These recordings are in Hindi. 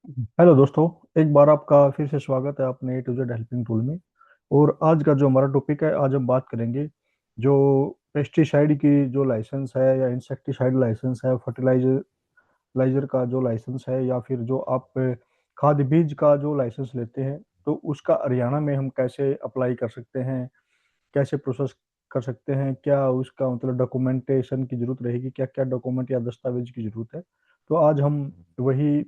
हेलो दोस्तों। एक बार आपका फिर से स्वागत है अपने ए टू जेड हेल्पिंग टूल में। और आज का जो हमारा टॉपिक है, आज हम बात करेंगे जो पेस्टिसाइड की जो लाइसेंस है या इंसेक्टिसाइड लाइसेंस है, फर्टिलाइजर का जो लाइसेंस है, या फिर जो आप खाद बीज का जो लाइसेंस लेते हैं, तो उसका हरियाणा में हम कैसे अप्लाई कर सकते हैं, कैसे प्रोसेस कर सकते हैं, क्या उसका मतलब डॉक्यूमेंटेशन की जरूरत रहेगी, क्या क्या डॉक्यूमेंट या दस्तावेज की जरूरत है। तो आज हम वही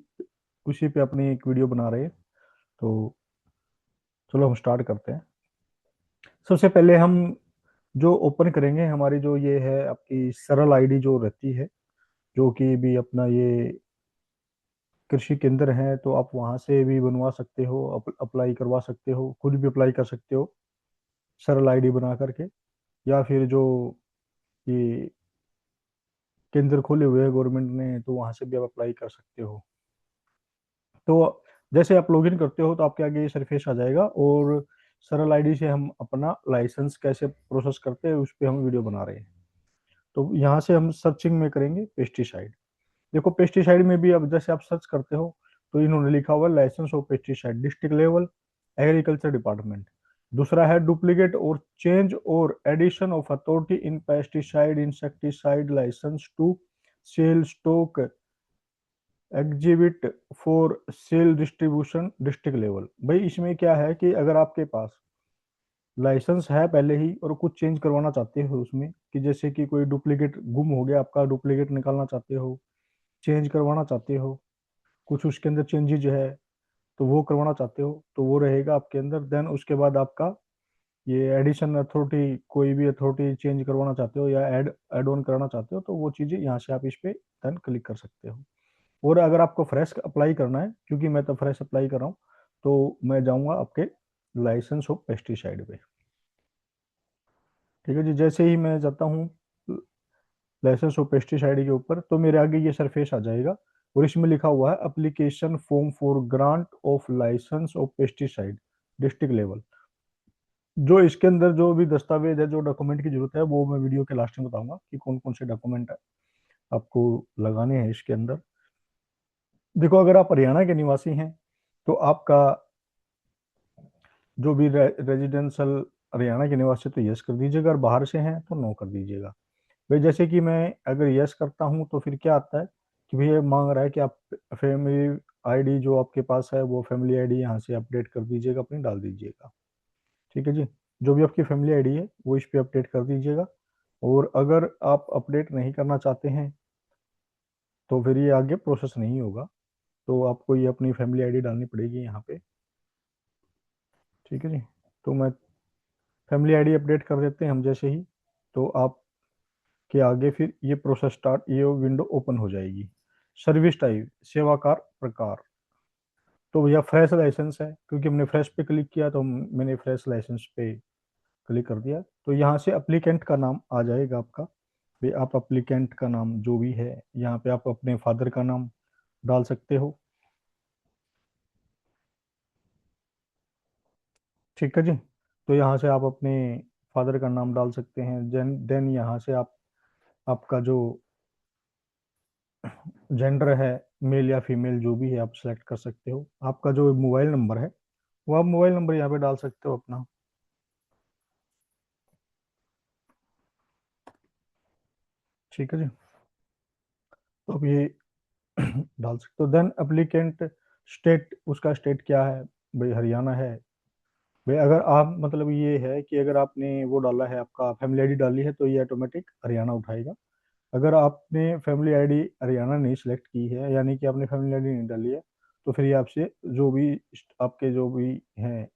उसी पे अपनी एक वीडियो बना रहे हैं। तो चलो हम स्टार्ट करते हैं। सबसे पहले हम जो ओपन करेंगे, हमारी जो ये है आपकी सरल आईडी जो रहती है, जो कि भी अपना ये कृषि केंद्र है, तो आप वहां से भी बनवा सकते हो, अप्लाई करवा सकते हो, खुद भी अप्लाई कर सकते हो सरल आईडी बना करके। या फिर जो ये केंद्र खोले हुए हैं गवर्नमेंट ने, तो वहां से भी आप अप्लाई कर सकते हो। तो जैसे आप लॉगिन करते हो तो आपके आगे ये सरफेस आ जाएगा, और सरल आईडी से हम अपना लाइसेंस कैसे प्रोसेस करते हैं उस पर हम वीडियो बना रहे हैं। तो यहाँ से हम सर्चिंग में करेंगे पेस्टिसाइड। देखो पेस्टिसाइड में भी अब जैसे आप सर्च करते हो, तो इन्होंने लिखा हुआ licence of pesticide district level agriculture department. दूसरा है डुप्लीकेट और चेंज और addition of authority in pesticide insecticide licence to sell stock exhibit for sale distribution district level. भाई इसमें क्या है कि अगर आपके पास लाइसेंस है पहले ही और कुछ चेंज करवाना चाहते हो उसमें, कि जैसे कि कोई डुप्लीकेट गुम हो गया आपका, डुप्लीकेट निकालना चाहते हो, चेंज करवाना चाहते हो, कुछ उसके अंदर चेंजेज है, तो वो करवाना चाहते हो, तो वो रहेगा आपके अंदर। देन उसके बाद आपका ये एडिशन अथॉरिटी, कोई भी अथॉरिटी चेंज करवाना चाहते हो या ऐड ऐड ऑन कराना चाहते हो, तो वो चीज़ें यहाँ से आप इस पे देन क्लिक कर सकते हो। और अगर आपको फ्रेश अप्लाई करना है, क्योंकि मैं तो फ्रेश अप्लाई कर रहा हूँ, तो मैं जाऊँगा आपके लाइसेंस ऑफ पेस्टिसाइड पे। ठीक है जी, जैसे ही मैं जाता हूँ लाइसेंस ऑफ पेस्टिसाइड के ऊपर, तो मेरे आगे ये सरफेस आ जाएगा, और इसमें लिखा हुआ है application form for grant of licence of pesticide district level. जो इसके अंदर जो भी दस्तावेज है, जो डॉक्यूमेंट की जरूरत है, वो मैं वीडियो के लास्ट में बताऊंगा कि कौन कौन से डॉक्यूमेंट आपको लगाने हैं इसके अंदर। देखो अगर आप हरियाणा के निवासी हैं, तो आपका जो भी रेजिडेंशियल हरियाणा के निवासी, तो यस कर दीजिएगा, और बाहर से हैं तो नो कर दीजिएगा। भाई जैसे कि मैं अगर यस करता हूँ, तो फिर क्या आता है कि भैया मांग रहा है कि आप फैमिली आईडी जो आपके पास है, वो फैमिली आईडी यहाँ से अपडेट कर दीजिएगा, अपनी डाल दीजिएगा। ठीक है जी, जो भी आपकी फैमिली आईडी है वो इस पे अपडेट कर दीजिएगा। और अगर आप अपडेट नहीं करना चाहते हैं, तो फिर ये आगे प्रोसेस नहीं होगा, तो आपको ये अपनी फैमिली आईडी डालनी पड़ेगी यहाँ पे। ठीक है जी, तो मैं फैमिली आईडी अपडेट कर देते हैं हम जैसे ही, तो आप के आगे फिर ये प्रोसेस स्टार्ट, ये विंडो ओपन हो जाएगी। सर्विस टाइप सेवाकार प्रकार, तो भैया फ्रेश लाइसेंस है, क्योंकि हमने फ्रेश पे क्लिक किया, तो मैंने फ्रेश लाइसेंस पे क्लिक कर दिया। तो यहाँ से अप्लीकेंट का नाम आ जाएगा आपका। भाई आप अप्लीकेंट का नाम जो भी है, यहाँ पे आप अपने फादर का नाम डाल सकते हो। ठीक है जी, तो यहाँ से आप अपने फादर का नाम डाल सकते हैं। देन यहाँ से आप आपका जो जेंडर है, मेल या फीमेल जो भी है, आप सेलेक्ट कर सकते हो। आपका जो मोबाइल नंबर है, वो आप मोबाइल नंबर यहाँ पे डाल सकते हो अपना। ठीक है जी, तो अब ये डाल सकते हो। देन अप्लीकेंट स्टेट, उसका स्टेट क्या है, भाई हरियाणा है। भाई अगर आप मतलब ये है कि अगर आपने वो डाला है, आपका फैमिली आईडी डाली है, तो ये ऑटोमेटिक हरियाणा उठाएगा। अगर आपने फैमिली आईडी हरियाणा नहीं सिलेक्ट की है, यानी कि आपने फैमिली आईडी नहीं डाली है, तो फिर ये आपसे जो भी आपके जो भी हैं,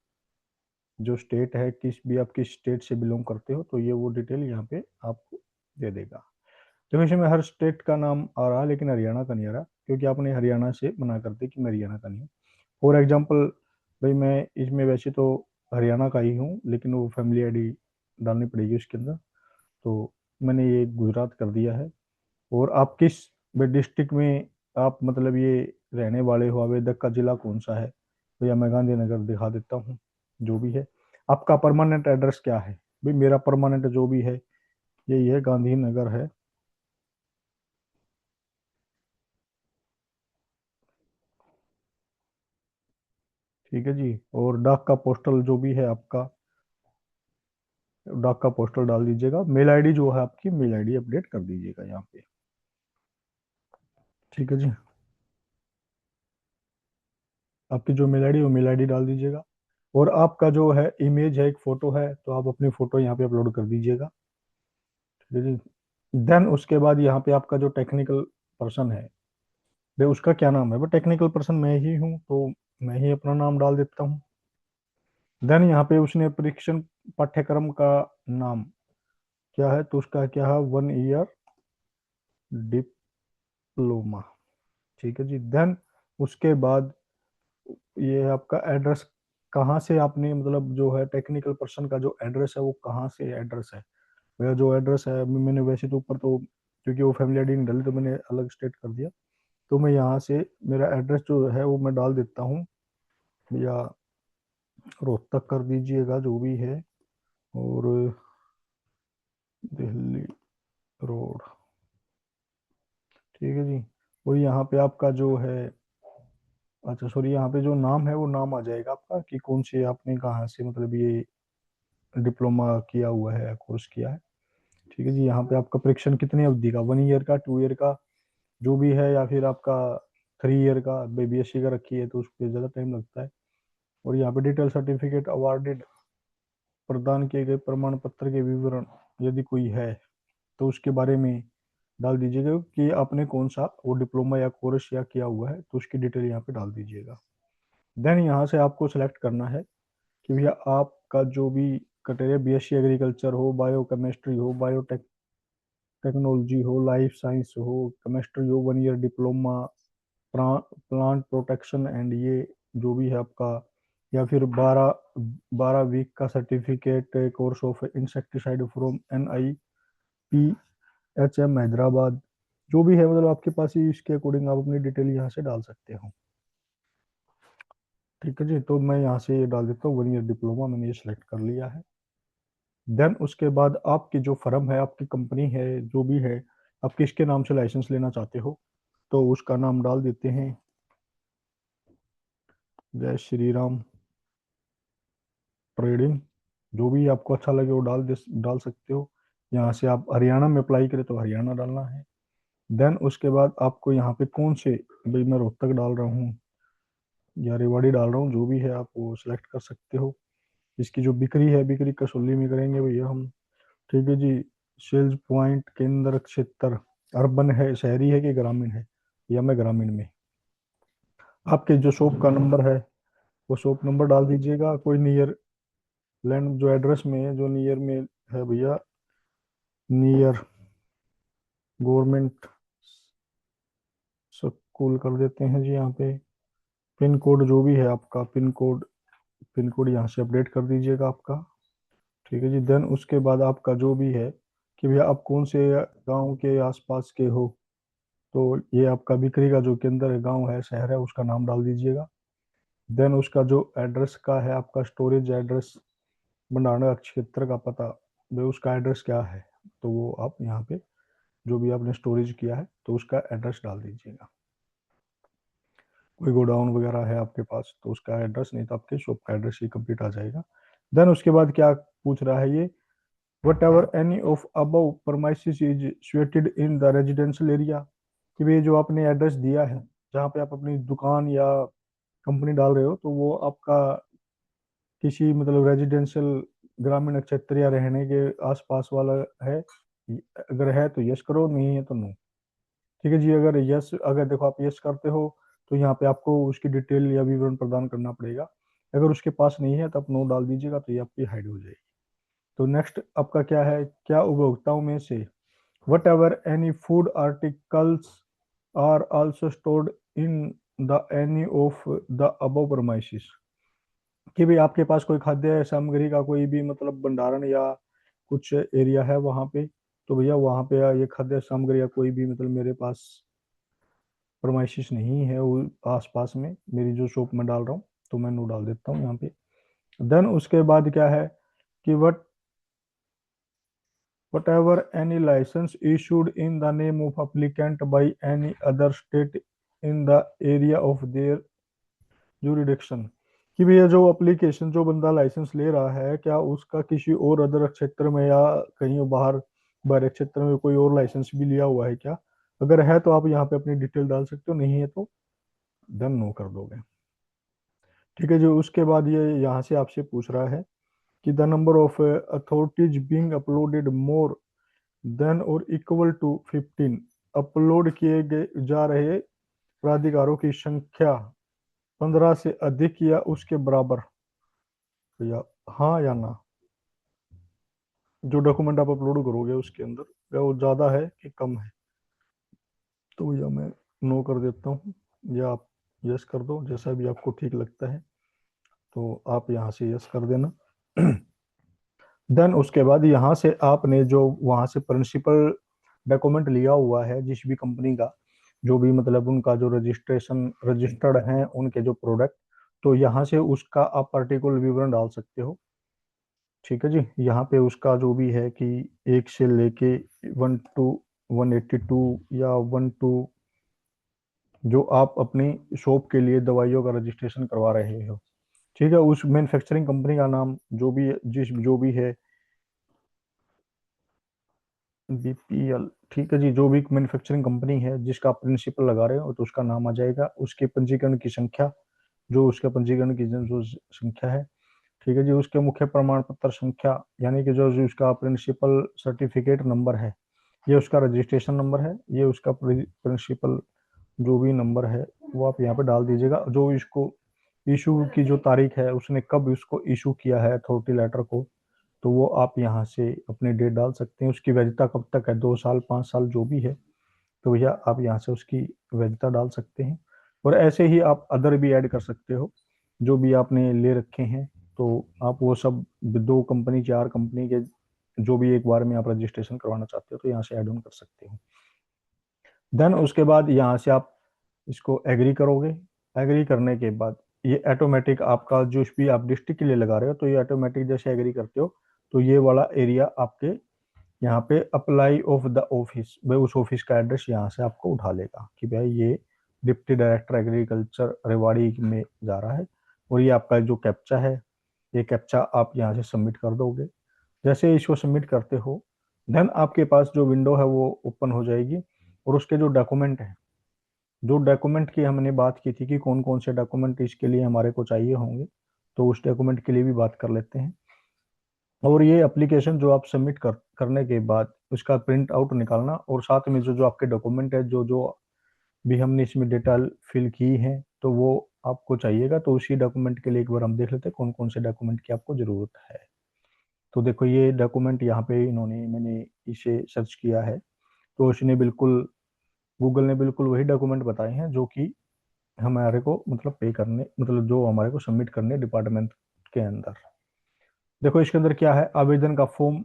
जो स्टेट है, किस भी आप किस स्टेट से बिलोंग करते हो, तो ये वो डिटेल यहाँ पे आपको दे देगा। देखो इसमें हर स्टेट का नाम आ रहा है, लेकिन हरियाणा का नहीं आ रहा, क्योंकि आपने हरियाणा से मना कर दी कि मैं हरियाणा का नहीं हूँ। फॉर एग्जाम्पल, भाई मैं इसमें वैसे तो हरियाणा का ही हूँ, लेकिन वो फैमिली आईडी डालनी पड़ेगी उसके अंदर, तो मैंने ये गुजरात कर दिया है। और आप किस डिस्ट्रिक्ट में आप मतलब ये रहने वाले हो, आवेदक का जिला कौन सा है, तो या मैं गांधीनगर दिखा देता हूँ जो भी है। आपका परमानेंट एड्रेस क्या है, भाई मेरा परमानेंट जो भी है यही है, गांधीनगर है। ठीक है जी। और डाक का पोस्टल जो भी है आपका, डाक का पोस्टल डाल दीजिएगा। मेल आईडी जो है आपकी, मेल आईडी अपडेट कर दीजिएगा यहाँ पे। ठीक है जी। आपकी जो मेल आईडी, वो मेल आईडी डाल दीजिएगा। और आपका जो है इमेज है, एक फोटो है, तो आप अपनी फोटो यहाँ पे अपलोड कर दीजिएगा। ठीक है जी। देन उसके बाद यहाँ पे आपका जो टेक्निकल पर्सन है, भाई उसका क्या नाम है? वो टेक्निकल पर्सन मैं ही हूँ, तो मैं ही अपना नाम डाल देता हूँ। देन यहाँ पे उसने परीक्षण पाठ्यक्रम का नाम क्या है, तो उसका क्या है, 1 ईयर डिप्लोमा। ठीक है जी। देन उसके बाद ये आपका एड्रेस, कहाँ से आपने, मतलब जो है टेक्निकल पर्सन का जो एड्रेस है वो कहाँ से एड्रेस है। मेरा जो एड्रेस है, अभी मैंने वैसे तो ऊपर तो, क्योंकि वो फैमिली आईडी नहीं डाली तो मैंने अलग स्टेट कर दिया। तो मैं यहाँ से मेरा एड्रेस जो है वो मैं डाल देता हूँ, या रोहतक कर दीजिएगा जो भी है। और दिल्ली रोड। ठीक है जी। और यहाँ पे आपका जो है, अच्छा सॉरी, यहाँ पे जो नाम है वो नाम आ जाएगा आपका, कि कौन से आपने कहाँ से मतलब ये डिप्लोमा किया हुआ है या कोर्स किया है। ठीक है जी। यहाँ पे आपका परीक्षण कितनी अवधि का, 1 ईयर का, 2 ईयर का जो भी है, या फिर आपका 3 ईयर का, बीबीएससी का रखी है तो उस पर ज़्यादा टाइम लगता है। और यहाँ पे डिटेल सर्टिफिकेट अवार्डेड, प्रदान किए गए प्रमाण पत्र के विवरण यदि कोई है तो उसके बारे में डाल दीजिएगा, कि आपने कौन सा वो डिप्लोमा या कोर्स या किया हुआ है, तो उसकी डिटेल यहाँ पे डाल दीजिएगा। देन यहाँ से आपको सेलेक्ट करना है कि भैया आपका जो भी क्राइटेरिया, बीएससी एग्रीकल्चर हो, बायो केमिस्ट्री हो, बायोटेक टेक्नोलॉजी हो, लाइफ साइंस हो, केमिस्ट्री हो, 1 year diploma, plant protection and ये जो भी है आपका, या फिर 12 वीक का certificate course of insecticide from NIPHM Hyderabad, जो भी है मतलब आपके पास ही, इसके अकॉर्डिंग आप अपनी डिटेल यहाँ से डाल सकते हो। ठीक है जी। तो मैं यहाँ से ये डाल देता हूँ, 1 ईयर डिप्लोमा मैंने ये सिलेक्ट कर लिया है। देन उसके बाद आपकी जो फर्म है, आपकी कंपनी है, जो भी है, आप किसके नाम से लाइसेंस लेना चाहते हो, तो उसका नाम डाल देते हैं, जय श्री राम ट्रेडिंग। जो भी आपको अच्छा लगे वो डाल सकते हो। यहाँ से आप हरियाणा में अप्लाई करें तो हरियाणा डालना है। देन उसके बाद आपको यहाँ पे कौन से, भाई मैं रोहतक डाल रहा हूँ या रेवाड़ी डाल रहा हूँ, जो भी है आप वो सिलेक्ट कर सकते हो। इसकी जो बिक्री है, बिक्री कसौली में करेंगे भैया हम। ठीक है जी। सेल्स पॉइंट केंद्र क्षेत्र, अर्बन है, शहरी है कि ग्रामीण है, या मैं ग्रामीण में। आपके जो शॉप का नंबर है वो शॉप नंबर डाल दीजिएगा। कोई नियर लैंड जो एड्रेस में है, जो नियर में है भैया, नियर गवर्नमेंट स्कूल कर देते हैं जी यहाँ पे। पिन कोड जो भी है आपका, पिन कोड यहाँ से अपडेट कर दीजिएगा आपका। ठीक है जी। देन उसके बाद आपका जो भी है, कि भैया आप कौन से गांव के आसपास के हो, तो ये आपका बिक्री का जो केंद्र है, गांव है, शहर है, उसका नाम डाल दीजिएगा। देन उसका जो एड्रेस का है, आपका स्टोरेज एड्रेस, भंडारण क्षेत्र का पता, भाई उसका एड्रेस क्या है, तो वो आप यहाँ पे जो भी आपने स्टोरेज किया है तो उसका एड्रेस डाल दीजिएगा। कोई गोडाउन वगैरह है आपके पास तो उसका एड्रेस, नहीं तो आपके शॉप का एड्रेस ही कंप्लीट आ जाएगा। देन उसके बाद क्या पूछ रहा है ये, whatever any of above premises is situated in the residential area, कि भाई जो आपने एड्रेस दिया है जहाँ पे आप अपनी दुकान या कंपनी डाल रहे हो, तो वो आपका किसी मतलब रेजिडेंशियल ग्रामीण क्षेत्र या रहने के आसपास वाला है। अगर है तो यस करो, नहीं है तो नो। ठीक है जी। अगर देखो आप यस करते हो तो यहाँ पे आपको उसकी डिटेल या विवरण प्रदान करना पड़ेगा। अगर उसके पास नहीं है तो आप नो डाल दीजिएगा, तो ये आपकी हाइड हो जाएगी। तो नेक्स्ट आपका क्या है, क्या उपभोक्ताओं में से whatever any food articles are also stored in the any of the above premises, कि भाई आपके पास कोई खाद्य सामग्री का कोई भी मतलब भंडारण या कुछ एरिया है वहां पे, तो भैया वहां पे ये खाद्य सामग्री या कोई भी मतलब मेरे पास प्रमाइसिस नहीं है वो आसपास में, मेरी जो शॉप में डाल रहा हूँ, तो मैं नो डाल देता हूँ यहाँ पे। देन उसके बाद क्या है, कि whatever any license issued in the name of applicant by any other state in the area of their jurisdiction, कि भैया जो एप्लीकेशन जो बंदा लाइसेंस ले रहा है, क्या उसका किसी और अदर क्षेत्र में या कहीं बाहर बाहर क्षेत्र में कोई और लाइसेंस भी लिया हुआ है क्या। अगर है तो आप यहाँ पे अपनी डिटेल डाल सकते हो, नहीं है तो डन नो कर दोगे। ठीक है जी। उसके बाद ये यहाँ से आपसे पूछ रहा है कि the number of authorities being uploaded more than और इक्वल टू 15, अपलोड किए गए जा रहे प्राधिकारों की संख्या 15 से अधिक या उसके बराबर, या हाँ या ना। जो डॉक्यूमेंट आप अपलोड करोगे उसके अंदर क्या वो ज़्यादा है कि कम है। तो भैया मैं नो कर देता हूँ, या आप यस कर दो, जैसा भी आपको ठीक लगता है। तो आप यहाँ से यस कर देना। देन उसके बाद यहाँ से आपने जो वहाँ से प्रिंसिपल डॉक्यूमेंट लिया हुआ है जिस भी कंपनी का, जो भी मतलब उनका जो रजिस्ट्रेशन रजिस्टर्ड है उनके जो प्रोडक्ट, तो यहाँ से उसका आप पार्टिकुलर विवरण डाल सकते हो। ठीक है जी। यहाँ पे उसका जो भी है कि 1 से लेके 1 to 182 या 1 to, जो आप अपनी शॉप के लिए दवाइयों का रजिस्ट्रेशन करवा रहे हो। ठीक है। उस मैन्युफैक्चरिंग कंपनी का नाम जो भी जो भी है, बीपीएल। ठीक है जी। जो भी मैन्युफैक्चरिंग कंपनी है जिसका आप प्रिंसिपल लगा रहे हो तो उसका नाम आ जाएगा, उसके पंजीकरण की संख्या, जो उसके पंजीकरण की जो संख्या है। ठीक है जी। उसके मुख्य प्रमाण पत्र संख्या, यानी कि जो उसका प्रिंसिपल सर्टिफिकेट नंबर है, ये उसका रजिस्ट्रेशन नंबर है, ये उसका प्रिंसिपल जो भी नंबर है वो आप यहाँ पे डाल दीजिएगा। जो इसको इशू की जो तारीख है, उसने कब इसको इशू किया है अथॉरिटी लेटर को, तो वो आप यहाँ से अपने डेट डाल सकते हैं। उसकी वैधता कब तक है, 2 साल 5 साल जो भी है, तो भैया आप यहाँ से उसकी वैधता डाल सकते हैं। और ऐसे ही आप अदर भी ऐड कर सकते हो जो भी आपने ले रखे हैं। तो आप वो सब 2 कंपनी 4 कंपनी के जो भी एक बार में आप रजिस्ट्रेशन करवाना चाहते हो तो यहाँ से ऐड ऑन कर सकते हो। देन उसके बाद यहाँ से आप इसको एग्री करोगे। एग्री करने के बाद ये ऑटोमेटिक आपका जो भी आप डिस्ट्रिक्ट के लिए लगा रहे हो, तो ये ऑटोमेटिक जैसे एग्री करते हो तो ये वाला एरिया आपके यहाँ पे अप्लाई ऑफ द ऑफिस, भाई उस ऑफिस का एड्रेस यहाँ से आपको उठा लेगा कि भाई ये डिप्टी डायरेक्टर एग्रीकल्चर रेवाड़ी में जा रहा है। और ये आपका जो कैप्चा है, ये कैप्चा आप यहाँ से सबमिट कर दोगे। जैसे ही इसको सबमिट करते हो, देन आपके पास जो विंडो है वो ओपन हो जाएगी। और उसके जो डॉक्यूमेंट है, जो डॉक्यूमेंट की हमने बात की थी कि कौन कौन से डॉक्यूमेंट इसके लिए हमारे को चाहिए होंगे, तो उस डॉक्यूमेंट के लिए भी बात कर लेते हैं। और ये एप्लीकेशन जो आप सबमिट करने के बाद उसका प्रिंट आउट निकालना, और साथ में जो जो आपके डॉक्यूमेंट है जो जो भी हमने इसमें डेटा फिल की है तो वो आपको चाहिएगा। तो उसी डॉक्यूमेंट के लिए एक बार हम देख लेते हैं कौन कौन से डॉक्यूमेंट की आपको ज़रूरत है। तो देखो ये डॉक्यूमेंट यहाँ पे इन्होंने मैंने इसे सर्च किया है, तो उसने बिल्कुल गूगल ने बिल्कुल वही डॉक्यूमेंट बताए हैं जो कि हमारे को मतलब पे करने, मतलब जो हमारे को सबमिट करने डिपार्टमेंट के अंदर। देखो इसके अंदर क्या है, आवेदन का फॉर्म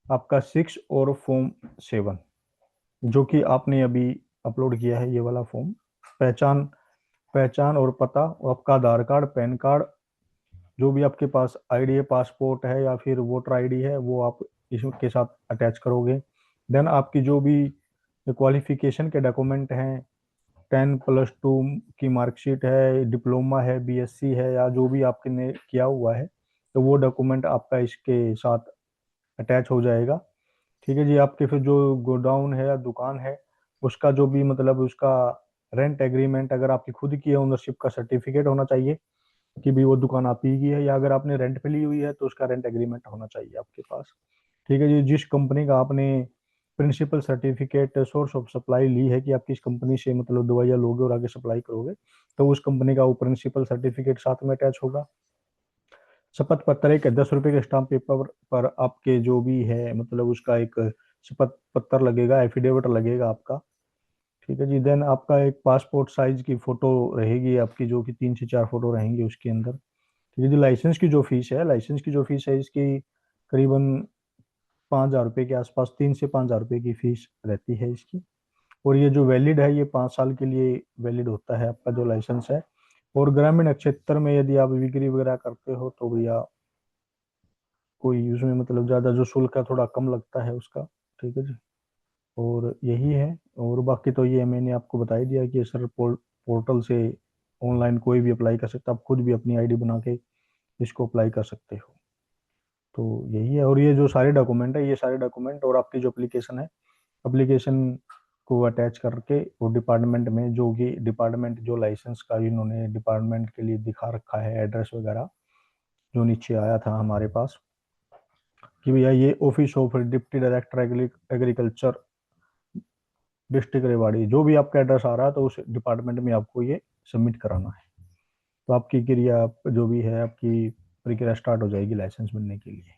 आपका 6 और फॉर्म 7 जो कि आपने अभी अपलोड किया है, ये वाला फॉर्म। पहचान पहचान और पता, और आपका आधार कार्ड पैन कार्ड, जो भी आपके पास आईडी है, पासपोर्ट है या फिर वोटर आईडी है, वो आप इसके साथ अटैच करोगे। देन आपकी जो भी क्वालिफिकेशन के डॉक्यूमेंट हैं, 10+2 की मार्कशीट है, डिप्लोमा है, बीएससी है, या जो भी आपने किया हुआ है, तो वो डॉक्यूमेंट आपका इसके साथ अटैच हो जाएगा। ठीक है जी। आपके फिर जो गोडाउन है या दुकान है, उसका जो भी मतलब उसका रेंट एग्रीमेंट, अगर आपकी खुद की है ओनरशिप का सर्टिफिकेट होना चाहिए कि भी वो दुकान आप ही की है, या अगर आपने रेंट पे ली हुई है तो उसका रेंट एग्रीमेंट होना चाहिए आपके पास। ठीक है जी। जिस कंपनी का आपने principal certificate source of supply ली है कि आप किस कंपनी से मतलब दवाइयाँ लोगे और आगे सप्लाई करोगे, तो उस कंपनी का वो प्रिंसिपल सर्टिफिकेट साथ में अटैच होगा। शपथ पत्र एक 10 रुपए के स्टाम्प पेपर पर आपके जो भी है मतलब उसका एक शपथ पत्र लगेगा, एफिडेविट लगेगा आपका। ठीक है जी। देन आपका एक पासपोर्ट साइज की फोटो रहेगी आपकी, जो कि 3 से 4 फोटो रहेंगी उसके अंदर। ठीक है जी। लाइसेंस की जो फीस है, लाइसेंस की जो फीस है इसकी करीबन 5,000 रुपये के आसपास, 3 से 5,000 रुपये की फीस रहती है इसकी। और ये जो वैलिड है ये 5 साल के लिए वैलिड होता है आपका जो लाइसेंस है। और ग्रामीण क्षेत्र में यदि आप बिक्री वगैरह करते हो तो भैया कोई उसमें मतलब ज़्यादा जो शुल्क है थोड़ा कम लगता है उसका। ठीक है जी। और यही है। और बाकी तो ये मैंने आपको बता ही दिया कि ये सर पोर्टल से ऑनलाइन कोई भी अप्लाई कर सकता है, आप खुद भी अपनी आईडी बना के इसको अप्लाई कर सकते हो। तो यही है। और ये जो सारे डॉक्यूमेंट है, ये सारे डॉक्यूमेंट और आपकी जो एप्लीकेशन है, एप्लीकेशन को अटैच करके वो डिपार्टमेंट में, जो कि डिपार्टमेंट जो लाइसेंस का इन्होंने डिपार्टमेंट के लिए दिखा रखा है एड्रेस वगैरह, जो नीचे आया था हमारे पास कि भैया ये office of deputy director agriculture district Rewari, जो भी आपका एड्रेस आ रहा है तो उस डिपार्टमेंट में आपको ये सबमिट कराना है। तो आपकी क्रिया जो भी है, आपकी प्रक्रिया स्टार्ट हो जाएगी लाइसेंस मिलने के लिए।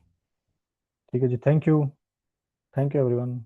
ठीक है जी, thank you. Thank you everyone.